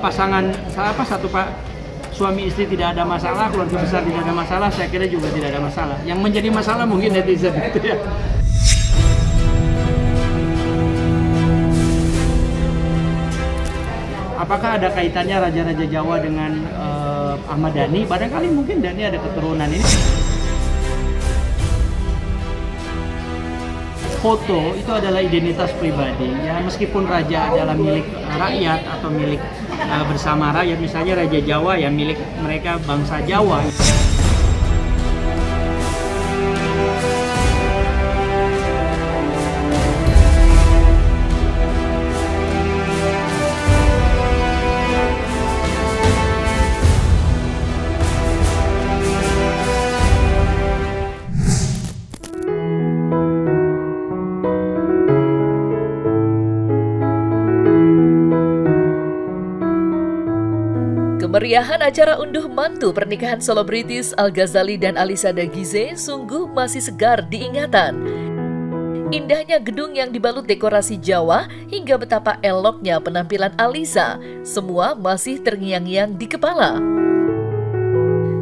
pasangan satu pak suami istri tidak ada masalah, keluarga besar tidak ada masalah, saya kira juga tidak ada masalah. Yang menjadi masalah mungkin netizen gitu ya. Apakah ada kaitannya Raja-Raja Jawa dengan Ahmad Dhani? Barangkali mungkin Dhani ada keturunan ini. Foto itu adalah identitas pribadi ya, meskipun raja adalah milik rakyat atau milik bersama rakyat, misalnya Raja Jawa ya milik mereka bangsa Jawa. Kemeriahan acara unduh mantu pernikahan selebritis Al-Ghazali dan Alisa Dagize sungguh masih segar diingatan. Indahnya gedung yang dibalut dekorasi Jawa hingga betapa eloknya penampilan Alisa, semua masih terngiang-ngiang di kepala.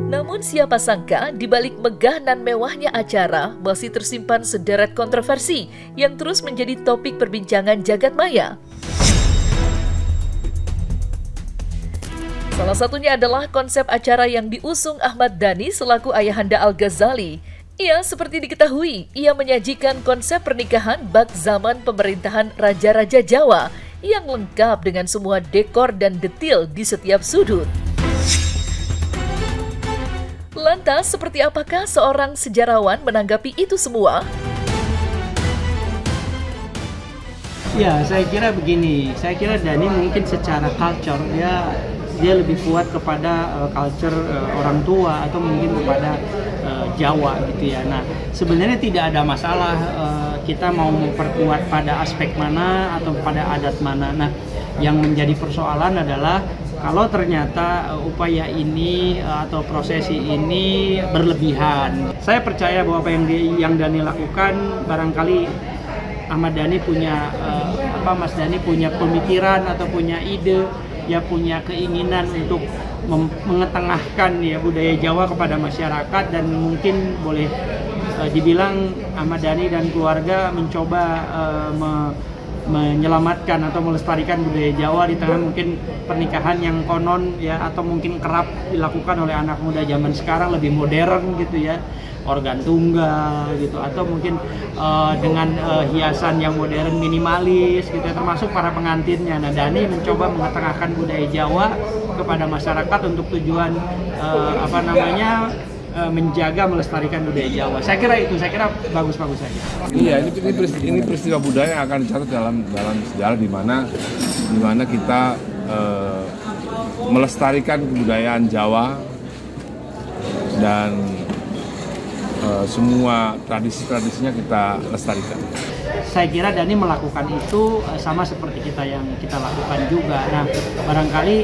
Namun siapa sangka di balik megah dan mewahnya acara masih tersimpan sederet kontroversi yang terus menjadi topik perbincangan jagat maya. Salah satunya adalah konsep acara yang diusung Ahmad Dhani selaku ayahanda Al-Ghazali. Ia seperti diketahui, ia menyajikan konsep pernikahan bak zaman pemerintahan Raja-Raja Jawa yang lengkap dengan semua dekor dan detil di setiap sudut. Lantas, seperti apakah seorang sejarawan menanggapi itu semua? Ya, saya kira begini, saya kira Dhani mungkin secara culture dia lebih kuat kepada culture orang tua atau mungkin kepada Jawa gitu ya. Nah, sebenarnya tidak ada masalah kita mau memperkuat pada aspek mana atau pada adat mana. Nah, yang menjadi persoalan adalah kalau ternyata upaya ini atau prosesi ini berlebihan. Saya percaya bahwa apa yang Dhani lakukan, barangkali Ahmad Dhani punya Mas Dhani punya pemikiran atau punya ide, ya punya keinginan untuk mengetengahkan ya budaya Jawa kepada masyarakat, dan mungkin boleh dibilang Ahmad Dhani dan keluarga mencoba menyelamatkan atau melestarikan budaya Jawa di tengah mungkin pernikahan yang konon ya atau mungkin kerap dilakukan oleh anak muda zaman sekarang lebih modern gitu ya, organ tunggal gitu, atau mungkin dengan hiasan yang modern minimalis gitu ya, termasuk para pengantinnya. Nah, Dhani mencoba mengetengahkan budaya Jawa kepada masyarakat untuk tujuan menjaga melestarikan budaya Jawa. Saya kira bagus-bagus saja. Iya, ini peristiwa budaya yang akan dicatat dalam sejarah di mana kita melestarikan kebudayaan Jawa dan semua tradisi-tradisinya kita lestarikan. Saya kira Dhani melakukan itu sama seperti yang kita lakukan juga. Nah, barangkali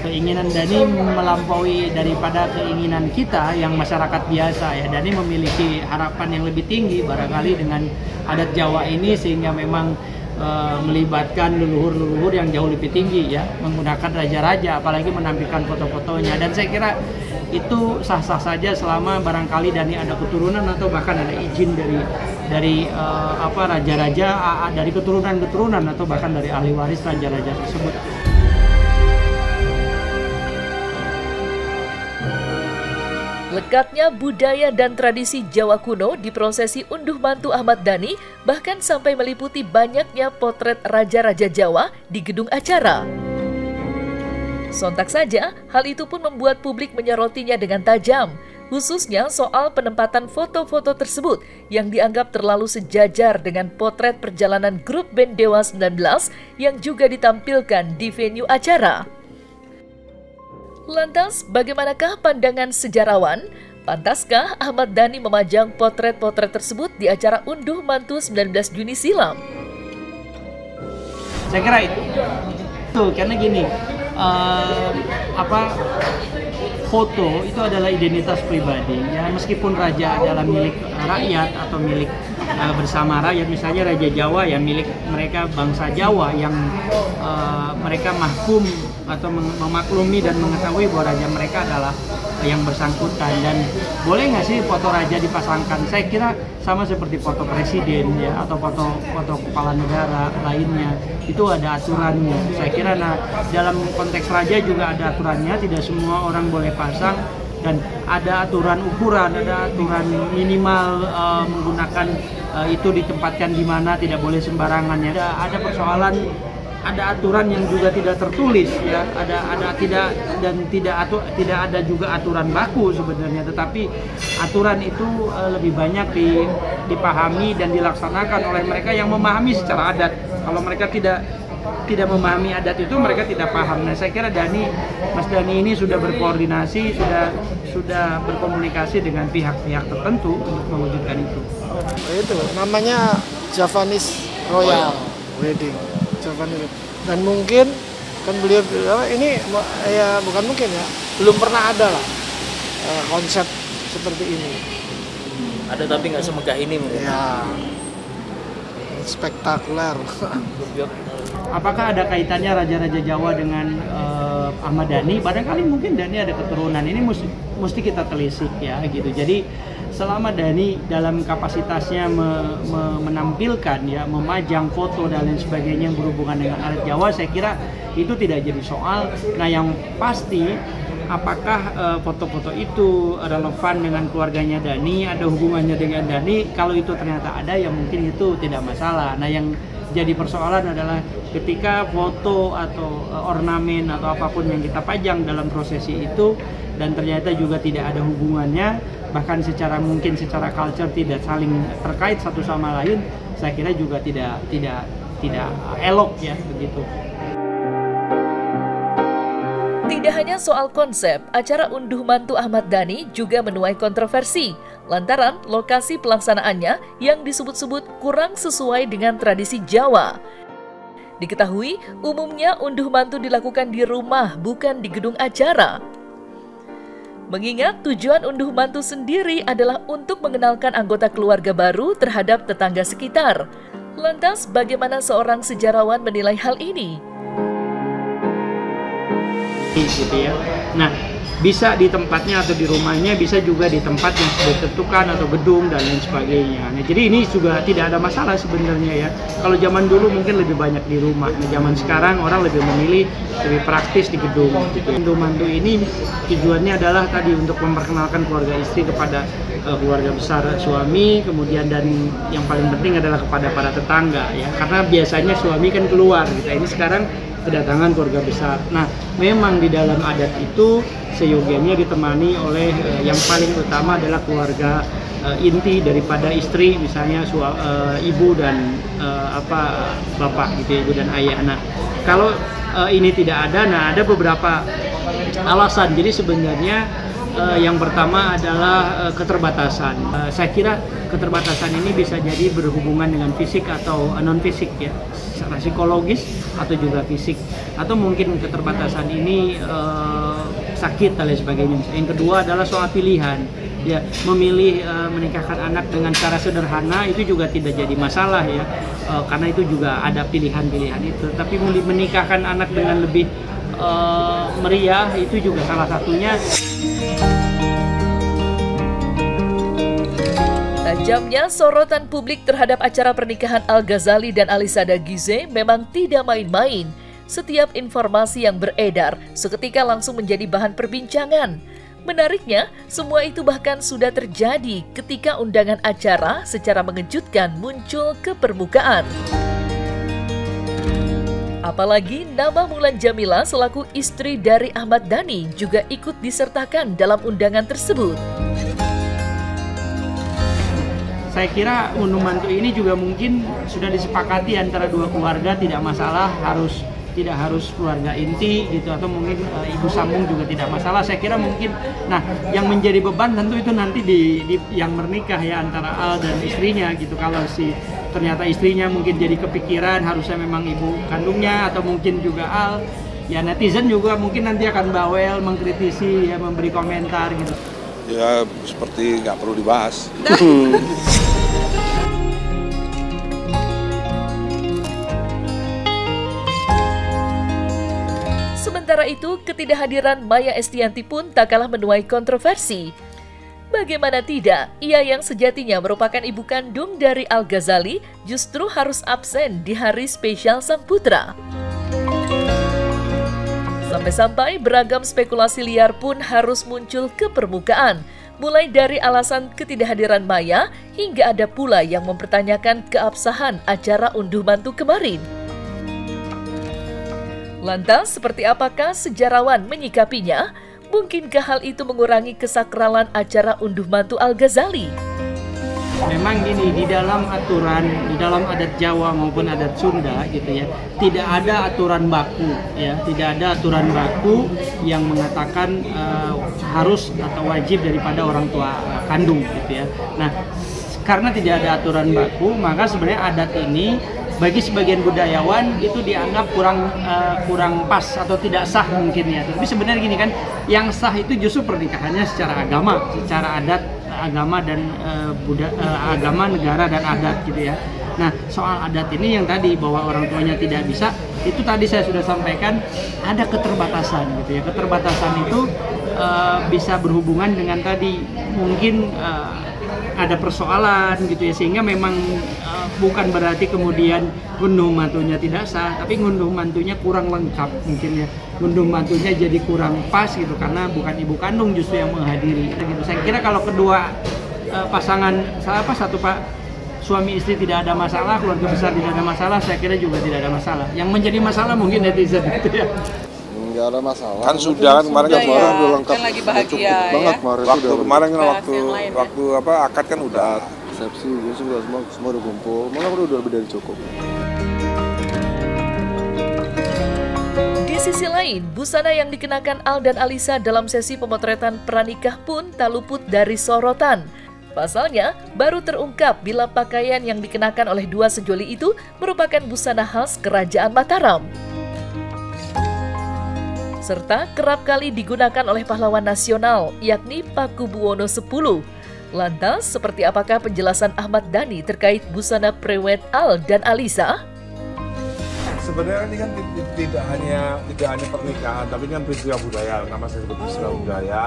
keinginan Dhani melampaui daripada keinginan kita yang masyarakat biasa ya. Dhani memiliki harapan yang lebih tinggi barangkali dengan adat Jawa ini, sehingga memang melibatkan leluhur-leluhur yang jauh lebih tinggi ya, menggunakan raja-raja, apalagi menampilkan foto-fotonya. Dan saya kira itu sah-sah saja selama barangkali Dhani ada keturunan atau bahkan ada izin dari raja-raja, dari keturunan atau bahkan dari ahli waris raja-raja tersebut. Lekatnya budaya dan tradisi Jawa kuno di prosesi unduh mantu Ahmad Dhani bahkan sampai meliputi banyaknya potret raja-raja Jawa di gedung acara. Sontak saja, hal itu pun membuat publik menyorotinya dengan tajam, khususnya soal penempatan foto-foto tersebut yang dianggap terlalu sejajar dengan potret perjalanan grup band Dewa 19 yang juga ditampilkan di venue acara. Lantas, bagaimanakah pandangan sejarawan? Pantaskah Ahmad Dhani memajang potret-potret tersebut di acara unduh mantu 19 Juni silam? Saya kira itu karena gini, foto itu adalah identitas pribadi ya, meskipun raja adalah milik rakyat atau milik bersama rakyat, misalnya Raja Jawa yang milik mereka bangsa Jawa yang mereka mahkum atau memaklumi dan mengetahui bahwa raja mereka adalah yang bersangkutan. Dan boleh nggak sih foto raja dipasangkan? Saya kira sama seperti foto presiden ya, atau foto kepala negara lainnya, itu ada aturannya. Saya kira dalam konteks raja juga ada aturannya, tidak semua orang boleh pasang, dan ada aturan ukuran, ada aturan minimal menggunakan itu ditempatkan di mana, tidak boleh sembarangan ya. Ada persoalan, ada aturan yang juga tidak tertulis ya, tidak ada juga aturan baku sebenarnya, tetapi aturan itu lebih banyak dipahami dan dilaksanakan oleh mereka yang memahami secara adat. Kalau mereka tidak memahami adat itu, mereka tidak paham. Nah, saya kira Mas Dhani ini sudah berkoordinasi, sudah berkomunikasi dengan pihak-pihak tertentu untuk mewujudkan itu. Itu namanya Javanese Royal Wedding. Dan mungkin kan beliau ini ya, bukan mungkin ya, belum pernah ada lah konsep seperti ini. Ada tapi nggak semegah ini mungkin. Ya, spektakuler. Apakah ada kaitannya raja-raja Jawa dengan Ahmad Dhani? Barangkali mungkin Dhani ada keturunan. Ini mesti kita telisik ya gitu. Jadi selama Dhani dalam kapasitasnya menampilkan ya, memajang foto dan lain sebagainya yang berhubungan dengan adat Jawa, saya kira itu tidak jadi soal. Nah, yang pasti apakah foto-foto itu relevan dengan keluarganya Dhani, ada hubungannya dengan Dhani? Kalau itu ternyata ada, ya mungkin itu tidak masalah. Nah, yang jadi persoalan adalah ketika foto atau ornamen atau apapun yang kita pajang dalam prosesi itu dan ternyata juga tidak ada hubungannya, bahkan secara culture tidak saling terkait satu sama lain, saya kira juga tidak elok ya begitu. Tidak hanya soal konsep, acara unduh mantu Ahmad Dhani juga menuai kontroversi lantaran lokasi pelaksanaannya yang disebut-sebut kurang sesuai dengan tradisi Jawa. Diketahui, umumnya unduh mantu dilakukan di rumah, bukan di gedung acara. Mengingat tujuan unduh mantu sendiri adalah untuk mengenalkan anggota keluarga baru terhadap tetangga sekitar. Lantas, bagaimana seorang sejarawan menilai hal ini? Gitu ya. Nah, bisa di tempatnya atau di rumahnya, bisa juga di tempat yang sudah ditentukan atau gedung dan lain sebagainya. Nah, jadi ini juga tidak ada masalah sebenarnya ya. Kalau zaman dulu mungkin lebih banyak di rumah. Nah, zaman sekarang orang lebih memilih lebih praktis di gedung. Unduh mantu ini tujuannya adalah tadi untuk memperkenalkan keluarga istri kepada keluarga besar suami, kemudian dan yang paling penting adalah kepada para tetangga ya. Karena biasanya suami kan keluar gitu. Ini sekarang kedatangan keluarga besar. Nah, memang di dalam adat itu seyogianya ditemani oleh yang paling utama adalah keluarga inti daripada istri, misalnya ibu dan bapak gitu, ibu dan ayah. Nah, kalau ini tidak ada, nah ada beberapa alasan. Jadi sebenarnya yang pertama adalah keterbatasan. Saya kira keterbatasan ini bisa jadi berhubungan dengan fisik atau non fisik ya, secara psikologis atau juga fisik, atau mungkin keterbatasan ini sakit dan lain sebagainya. Yang kedua adalah soal pilihan. Ya, memilih menikahkan anak dengan cara sederhana itu juga tidak jadi masalah ya, karena itu juga ada pilihan-pilihan itu. Tapi menikahkan anak dengan lebih meriah itu juga salah satunya. Tajamnya sorotan publik terhadap acara pernikahan Al-Ghazali dan Alisa Dagize memang tidak main-main. Setiap informasi yang beredar seketika langsung menjadi bahan perbincangan. Menariknya, semua itu bahkan sudah terjadi ketika undangan acara secara mengejutkan muncul ke permukaan. Apalagi nama Mulan Jamila selaku istri dari Ahmad Dhani juga ikut disertakan dalam undangan tersebut. Saya kira unduh mantu ini juga mungkin sudah disepakati antara dua keluarga, tidak masalah tidak harus keluarga inti gitu, atau mungkin ibu sambung juga tidak masalah. Saya kira mungkin, nah yang menjadi beban tentu itu nanti di yang menikah ya, antara Al dan istrinya gitu. Kalau ternyata istrinya mungkin jadi kepikiran harusnya memang ibu kandungnya, atau mungkin juga Al, ya netizen juga mungkin nanti akan bawel, mengkritisi ya, memberi komentar gitu. Ya seperti nggak perlu dibahas. Sementara itu, ketidakhadiran Maya Estianty pun tak kalah menuai kontroversi. Bagaimana tidak, ia yang sejatinya merupakan ibu kandung dari Al-Ghazali justru harus absen di hari spesial sang putra. Sampai-sampai beragam spekulasi liar pun harus muncul ke permukaan, mulai dari alasan ketidakhadiran Maya hingga ada pula yang mempertanyakan keabsahan acara unduh mantu kemarin. Lantas, seperti apakah sejarawan menyikapinya? Mungkinkah hal itu mengurangi kesakralan acara unduh mantu Al-Ghazali? Memang gini, di dalam aturan, di dalam adat Jawa maupun adat Sunda gitu ya, tidak ada aturan baku ya, tidak ada aturan baku yang mengatakan harus atau wajib daripada orang tua kandung gitu ya. Nah, karena tidak ada aturan baku, maka sebenarnya adat ini bagi sebagian budayawan itu dianggap kurang pas atau tidak sah mungkin ya. Tapi sebenarnya gini kan, yang sah itu justru pernikahannya secara agama, secara adat, agama dan agama, negara dan adat gitu ya. Nah, soal adat ini yang tadi bahwa orang tuanya tidak bisa, itu tadi saya sudah sampaikan ada keterbatasan gitu ya. Keterbatasan itu bisa berhubungan dengan tadi mungkin ada persoalan gitu ya, sehingga memang bukan berarti kemudian ngunduh mantunya tidak sah, tapi ngunduh mantunya kurang lengkap mungkin ya, ngunduh mantunya jadi kurang pas gitu karena bukan ibu kandung justru yang menghadiri gitu. Saya kira kalau kedua pasangan satu suami istri tidak ada masalah, keluarga besar tidak ada masalah, saya kira juga tidak ada masalah. Yang menjadi masalah mungkin netizen gitu ya. Nggak ada masalah. Kan sudah kan kemarin udah lengkap. Kan lagi bahagia cukup banget kemarin. Kemarin kan waktu akad kan udah. Resepsi sudah semua udah kumpul. Malah udah lebih dari cukup. Di sisi lain, busana yang dikenakan Al dan Alisa dalam sesi pemotretan pranikah pun tak luput dari sorotan. Pasalnya, baru terungkap bila pakaian yang dikenakan oleh dua sejoli itu merupakan busana khas Kerajaan Mataram, serta kerap kali digunakan oleh pahlawan nasional, yakni Pakubuwono X. Lantas, seperti apakah penjelasan Ahmad Dhani terkait busana prewed Al dan Alisa? Sebenarnya ini kan tidak hanya pernikahan, tapi kan peristiwa budaya. Nama saya sebut peristiwa budaya.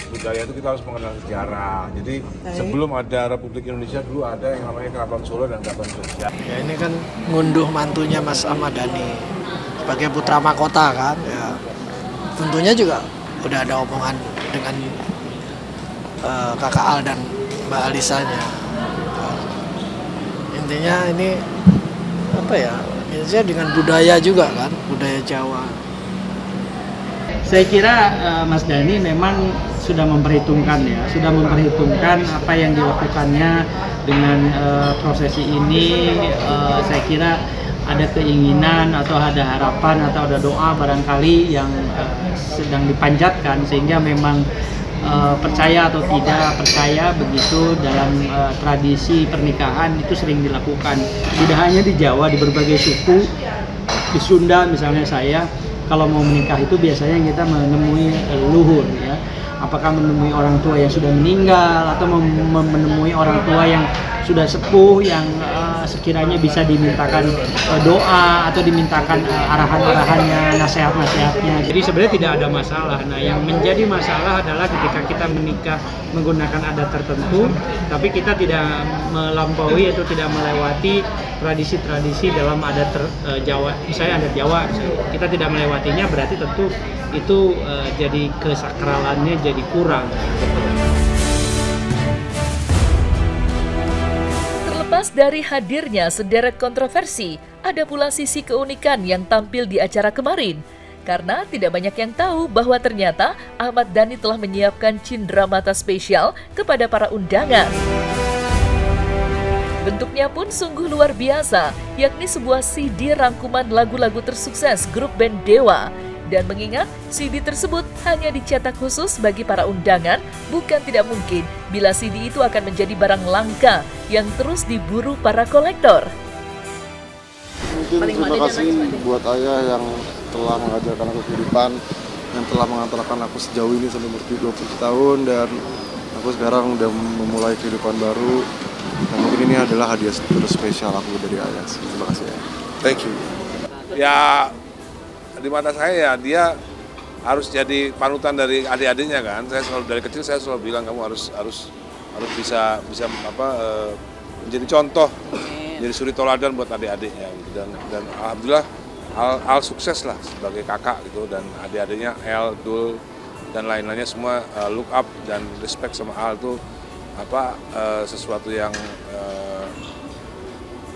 Budaya itu kita harus mengenal sejarah. Jadi sebelum ada Republik Indonesia dulu ada yang namanya Keraton Solo dan Keraton Jogja. Ya ini kan ngunduh mantunya Mas Ahmad Dhani sebagai putra mahkota kan. Ya, tentunya juga udah ada omongan dengan kakak Al dan Mbak Alisanya. Intinya ini apa ya? Intinya dengan budaya juga kan, budaya Jawa. Saya kira Mas Dhani memang sudah memperhitungkan ya, sudah memperhitungkan apa yang dilakukannya dengan prosesi ini. Saya kira ada keinginan atau ada harapan atau ada doa barangkali yang sedang dipanjatkan, sehingga memang percaya atau tidak percaya begitu dalam tradisi pernikahan itu sering dilakukan. Tidak hanya di Jawa, di berbagai suku, di Sunda misalnya saya kalau mau menikah itu biasanya kita menemui leluhur ya. Apakah menemui orang tua yang sudah meninggal atau menemui orang tua yang sudah sepuh yang sekiranya bisa dimintakan doa atau dimintakan arahan-arahannya, nasihat-nasihatnya. Jadi sebenarnya tidak ada masalah. Nah, yang menjadi masalah adalah ketika kita menikah menggunakan adat tertentu, tapi kita tidak melampaui atau tidak melewati tradisi-tradisi dalam adat Jawa. Misalnya adat Jawa, kita tidak melewatinya, berarti tentu itu jadi kesakralannya jadi kurang. Terlepas dari hadirnya sederet kontroversi, ada pula sisi keunikan yang tampil di acara kemarin. Karena tidak banyak yang tahu bahwa ternyata Ahmad Dhani telah menyiapkan cindramata spesial kepada para undangan. Bentuknya pun sungguh luar biasa, yakni sebuah CD rangkuman lagu-lagu tersukses grup band Dewa. Dan mengingat CD tersebut hanya dicetak khusus bagi para undangan, bukan tidak mungkin bila CD itu akan menjadi barang langka yang terus diburu para kolektor. Mungkin terima kasih buat ayah yang telah mengajarkan aku kehidupan, yang telah mengantarkan aku sejauh ini sampai umur 20 tahun, dan aku sekarang udah memulai kehidupan baru. Dan mungkin ini adalah hadiah terspesial aku dari ayah. Terima kasih ya. Thank you. Ya, di mata saya ya dia harus jadi panutan dari adik-adiknya kan. Saya selalu dari kecil saya selalu bilang kamu harus bisa menjadi contoh, jadi suri toladan buat adik-adiknya gitu. Dan alhamdulillah Al sukses lah sebagai kakak gitu, dan adik-adiknya El, Dul dan lain-lainnya semua look up dan respect sama Al tuh sesuatu yang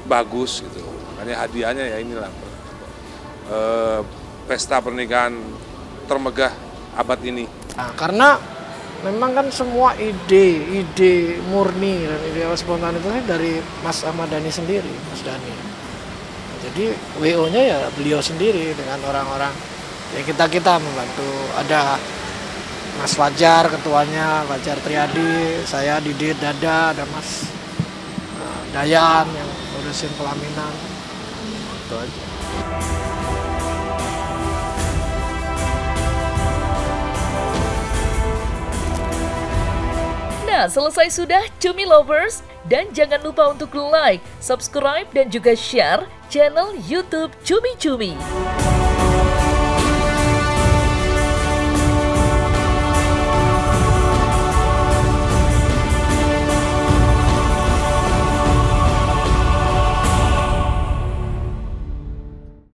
bagus gitu. Makanya hadiahnya ya inilah pesta pernikahan termegah abad ini. Nah, karena memang kan semua ide murni dan ide spontan itu kan dari Mas Ahmad Dhani sendiri, Mas Dhani. Jadi WO-nya ya beliau sendiri dengan orang-orang ya kita membantu. Ada Mas Fajar ketuanya, Fajar Triadi, saya Didit Dada, ada Mas Dayan yang ngurusin pelaminan. Itu aja. Nah, selesai sudah Cumi Lovers, dan jangan lupa untuk like, subscribe, dan juga share channel YouTube Cumi Cumi.